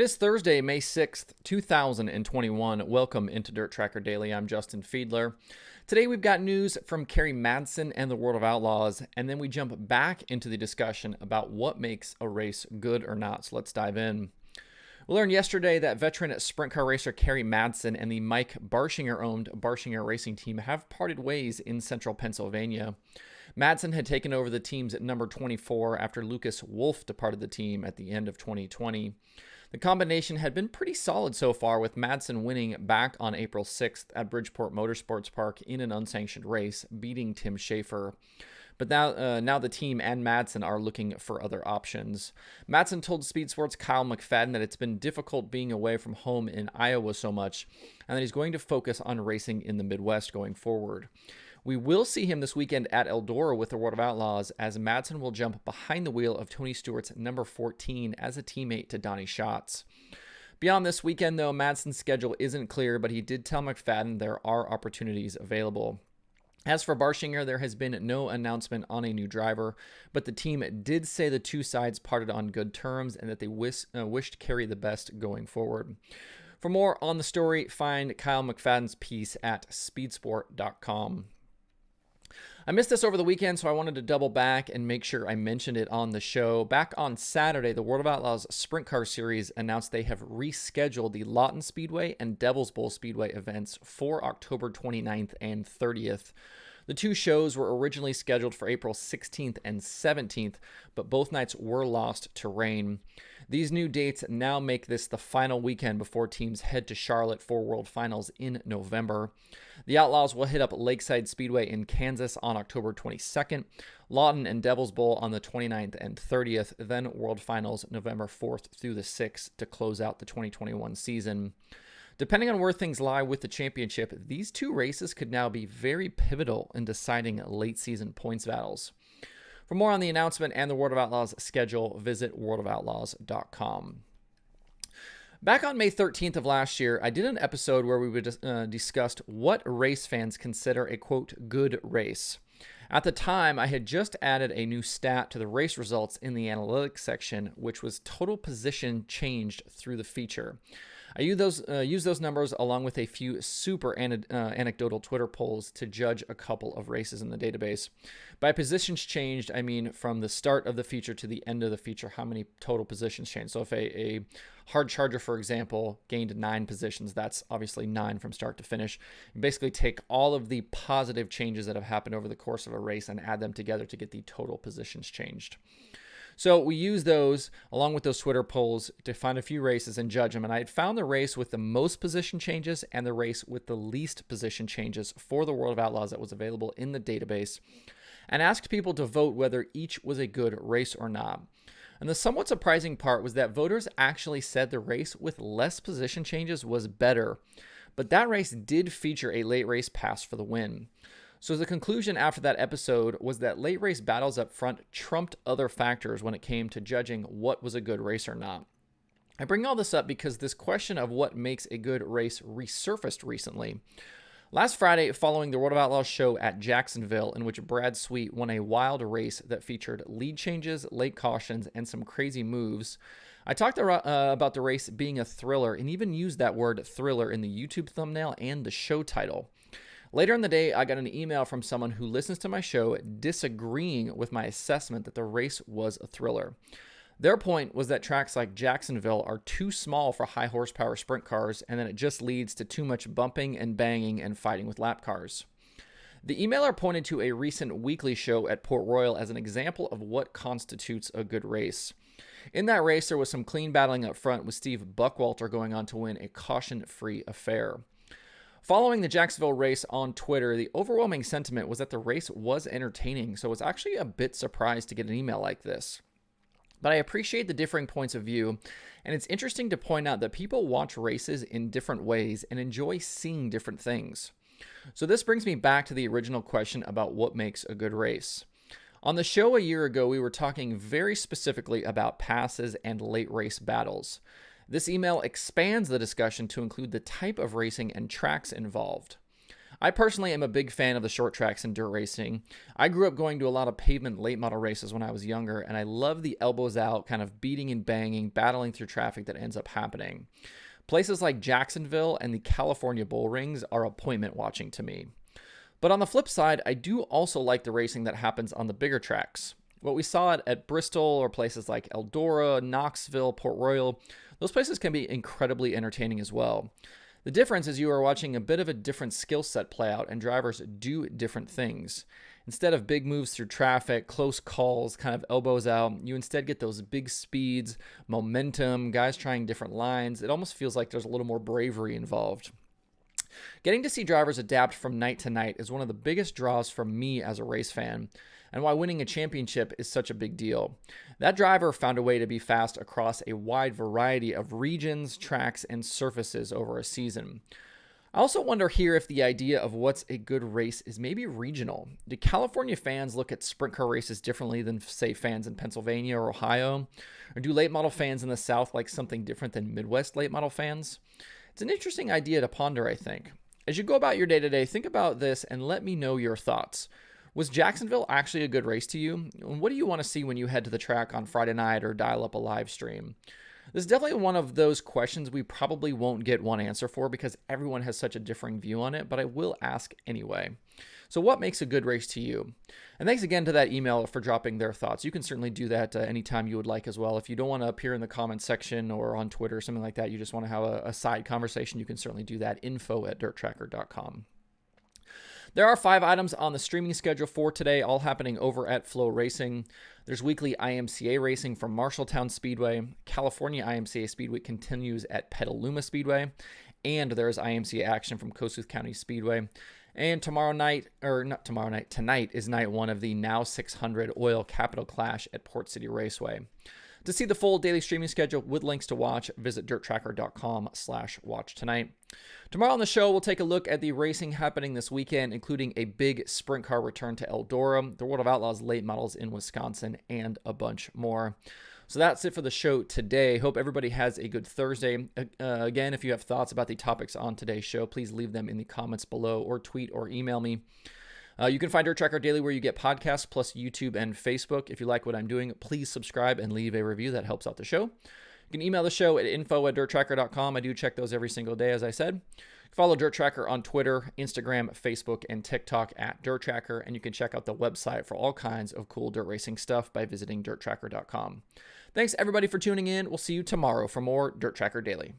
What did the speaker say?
It is Thursday, May 6th, 2021. Welcome into DIRTRACKR Daily. I'm Justin Fiedler. Today we've got news from Kerry Madsen and the world of Outlaws, and then we jump back into the discussion about what makes a race good or not. So let's dive in. We learned yesterday that veteran sprint car racer Kerry Madsen and the Mike Barshinger-owned Barshinger racing team have parted ways in central Pennsylvania. Madsen had taken over the team's number 24 after Lucas Wolf departed the team at the end of 2020. The combination had been pretty solid so far, with Madsen winning back on April 6th at Bridgeport Motorsports Park in an unsanctioned race, beating Tim Schaefer. But now the team and Madsen are looking for other options. Madsen told Speed Sports' Kyle McFadden that it's been difficult being away from home in Iowa so much, and that he's going to focus on racing in the Midwest going forward. We will see him this weekend at Eldora with the World of Outlaws, as Madsen will jump behind the wheel of Tony Stewart's number 14 as a teammate to Donnie Schatz. Beyond this weekend, though, Madsen's schedule isn't clear, but he did tell McFadden there are opportunities available. As for Barshinger, there has been no announcement on a new driver, but the team did say the two sides parted on good terms and that they wished Kerry the best going forward. For more on the story, find Kyle McFadden's piece at speedsport.com. I missed this over the weekend, so I wanted to double back and make sure I mentioned it on the show. Back on Saturday, the World of Outlaws Sprint Car Series announced they have rescheduled the Lawton Speedway and Devil's Bowl Speedway events for October 29th and 30th. The two shows were originally scheduled for April 16th and 17th, but both nights were lost to rain. These new dates now make this the final weekend before teams head to Charlotte for World Finals in November. The Outlaws will hit up Lakeside Speedway in Kansas on October 22nd, Lawton and Devil's Bowl on the 29th and 30th, then World Finals November 4th through the 6th to close out the 2021 season. Depending on where things lie with the championship, these two races could now be very pivotal in deciding late season points battles. For more on the announcement and the World of Outlaws schedule, visit worldofoutlaws.com. Back on May 13th of last year, I did an episode where we discussed what race fans consider a, quote, good race. At the time, I had just added a new stat to the race results in the analytics section, which was total position changed through the feature. I use those numbers along with a few super anecdotal Twitter polls to judge a couple of races in the database. By positions changed, I mean from the start of the feature to the end of the feature, how many total positions changed. So if a hard charger, for example, gained 9 positions, that's obviously 9 from start to finish. You basically take all of the positive changes that have happened over the course of a race and add them together to get the total positions changed. So we use those along with those Twitter polls to find a few races and judge them. And I had found the race with the most position changes and the race with the least position changes for the World of Outlaws that was available in the database, and asked people to vote whether each was a good race or not. And the somewhat surprising part was that voters actually said the race with less position changes was better. But that race did feature a late race pass for the win. So the conclusion after that episode was that late race battles up front trumped other factors when it came to judging what was a good race or not. I bring all this up because this question of what makes a good race resurfaced recently. Last Friday, following the World of Outlaws show at Jacksonville, in which Brad Sweet won a wild race that featured lead changes, late cautions, and some crazy moves, I talked about the race being a thriller and even used that word thriller in the YouTube thumbnail and the show title. Later in the day, I got an email from someone who listens to my show disagreeing with my assessment that the race was a thriller. Their point was that tracks like Jacksonville are too small for high horsepower sprint cars, and that it just leads to too much bumping and banging and fighting with lap cars. The emailer pointed to a recent weekly show at Port Royal as an example of what constitutes a good race. In that race, there was some clean battling up front, with Steve Buckwalter going on to win a caution-free affair. Following the Jacksonville race on Twitter, the overwhelming sentiment was that the race was entertaining, so I was actually a bit surprised to get an email like this. But I appreciate the differing points of view, and it's interesting to point out that people watch races in different ways and enjoy seeing different things. So this brings me back to the original question about what makes a good race. On the show a year ago, we were talking very specifically about passes and late race battles. This email expands the discussion to include the type of racing and tracks involved. I personally am a big fan of the short tracks in dirt racing. I grew up going to a lot of pavement late model races when I was younger, and I love the elbows out, kind of beating and banging, battling through traffic that ends up happening. Places like Jacksonville and the California bull rings are appointment watching to me. But on the flip side, I do also like the racing that happens on the bigger tracks. What we saw at Bristol or places like Eldora, Knoxville, Port Royal, those places can be incredibly entertaining as well. The difference is you are watching a bit of a different skill set play out and drivers do different things. Instead of big moves through traffic, close calls, kind of elbows out, you instead get those big speeds, momentum, guys trying different lines. It almost feels like there's a little more bravery involved. Getting to see drivers adapt from night to night is one of the biggest draws for me as a race fan, and why winning a championship is such a big deal. That driver found a way to be fast across a wide variety of regions, tracks, and surfaces over a season. I also wonder here if the idea of what's a good race is maybe regional. Do California fans look at sprint car races differently than, say, fans in Pennsylvania or Ohio? Or do late model fans in the South like something different than Midwest late model fans? It's an interesting idea to ponder, I think. As you go about your day-to-day, think about this and let me know your thoughts. Was Jacksonville actually a good race to you? And what do you want to see when you head to the track on Friday night or dial up a live stream? This is definitely one of those questions we probably won't get one answer for because everyone has such a differing view on it, but I will ask anyway. So what makes a good race to you? And thanks again to that email for dropping their thoughts. You can certainly do that anytime you would like as well. If you don't want to appear in the comments section or on Twitter or something like that, you just want to have a side conversation, you can certainly do that. info@dirtracker.com. There are 5 items on the streaming schedule for today, all happening over at Flow Racing. There's weekly IMCA racing from Marshalltown Speedway. California IMCA Speedway continues at Petaluma Speedway. And there's IMCA action from Kossuth County Speedway. And tonight is night 1 of the Now 600 Oil Capital Clash at Port City Raceway. To see the full daily streaming schedule with links to watch, visit dirttracker.com/watch tonight. Tomorrow on the show, we'll take a look at the racing happening this weekend, including a big sprint car return to Eldora, the World of Outlaws late models in Wisconsin, and a bunch more. So that's it for the show today. Hope everybody has a good Thursday. Again, if you have thoughts about the topics on today's show, please leave them in the comments below or tweet or email me. You can find DIRTRACKR Daily where you get podcasts plus YouTube and Facebook. If you like what I'm doing, please subscribe and leave a review. That helps out the show. You can email the show at info@dirttracker.com. I do check those every single day, as I said. Follow DIRTRACKR on Twitter, Instagram, Facebook, and TikTok @DIRTRACKR. And you can check out the website for all kinds of cool dirt racing stuff by visiting dirttracker.com. Thanks, everybody, for tuning in. We'll see you tomorrow for more DIRTRACKR Daily.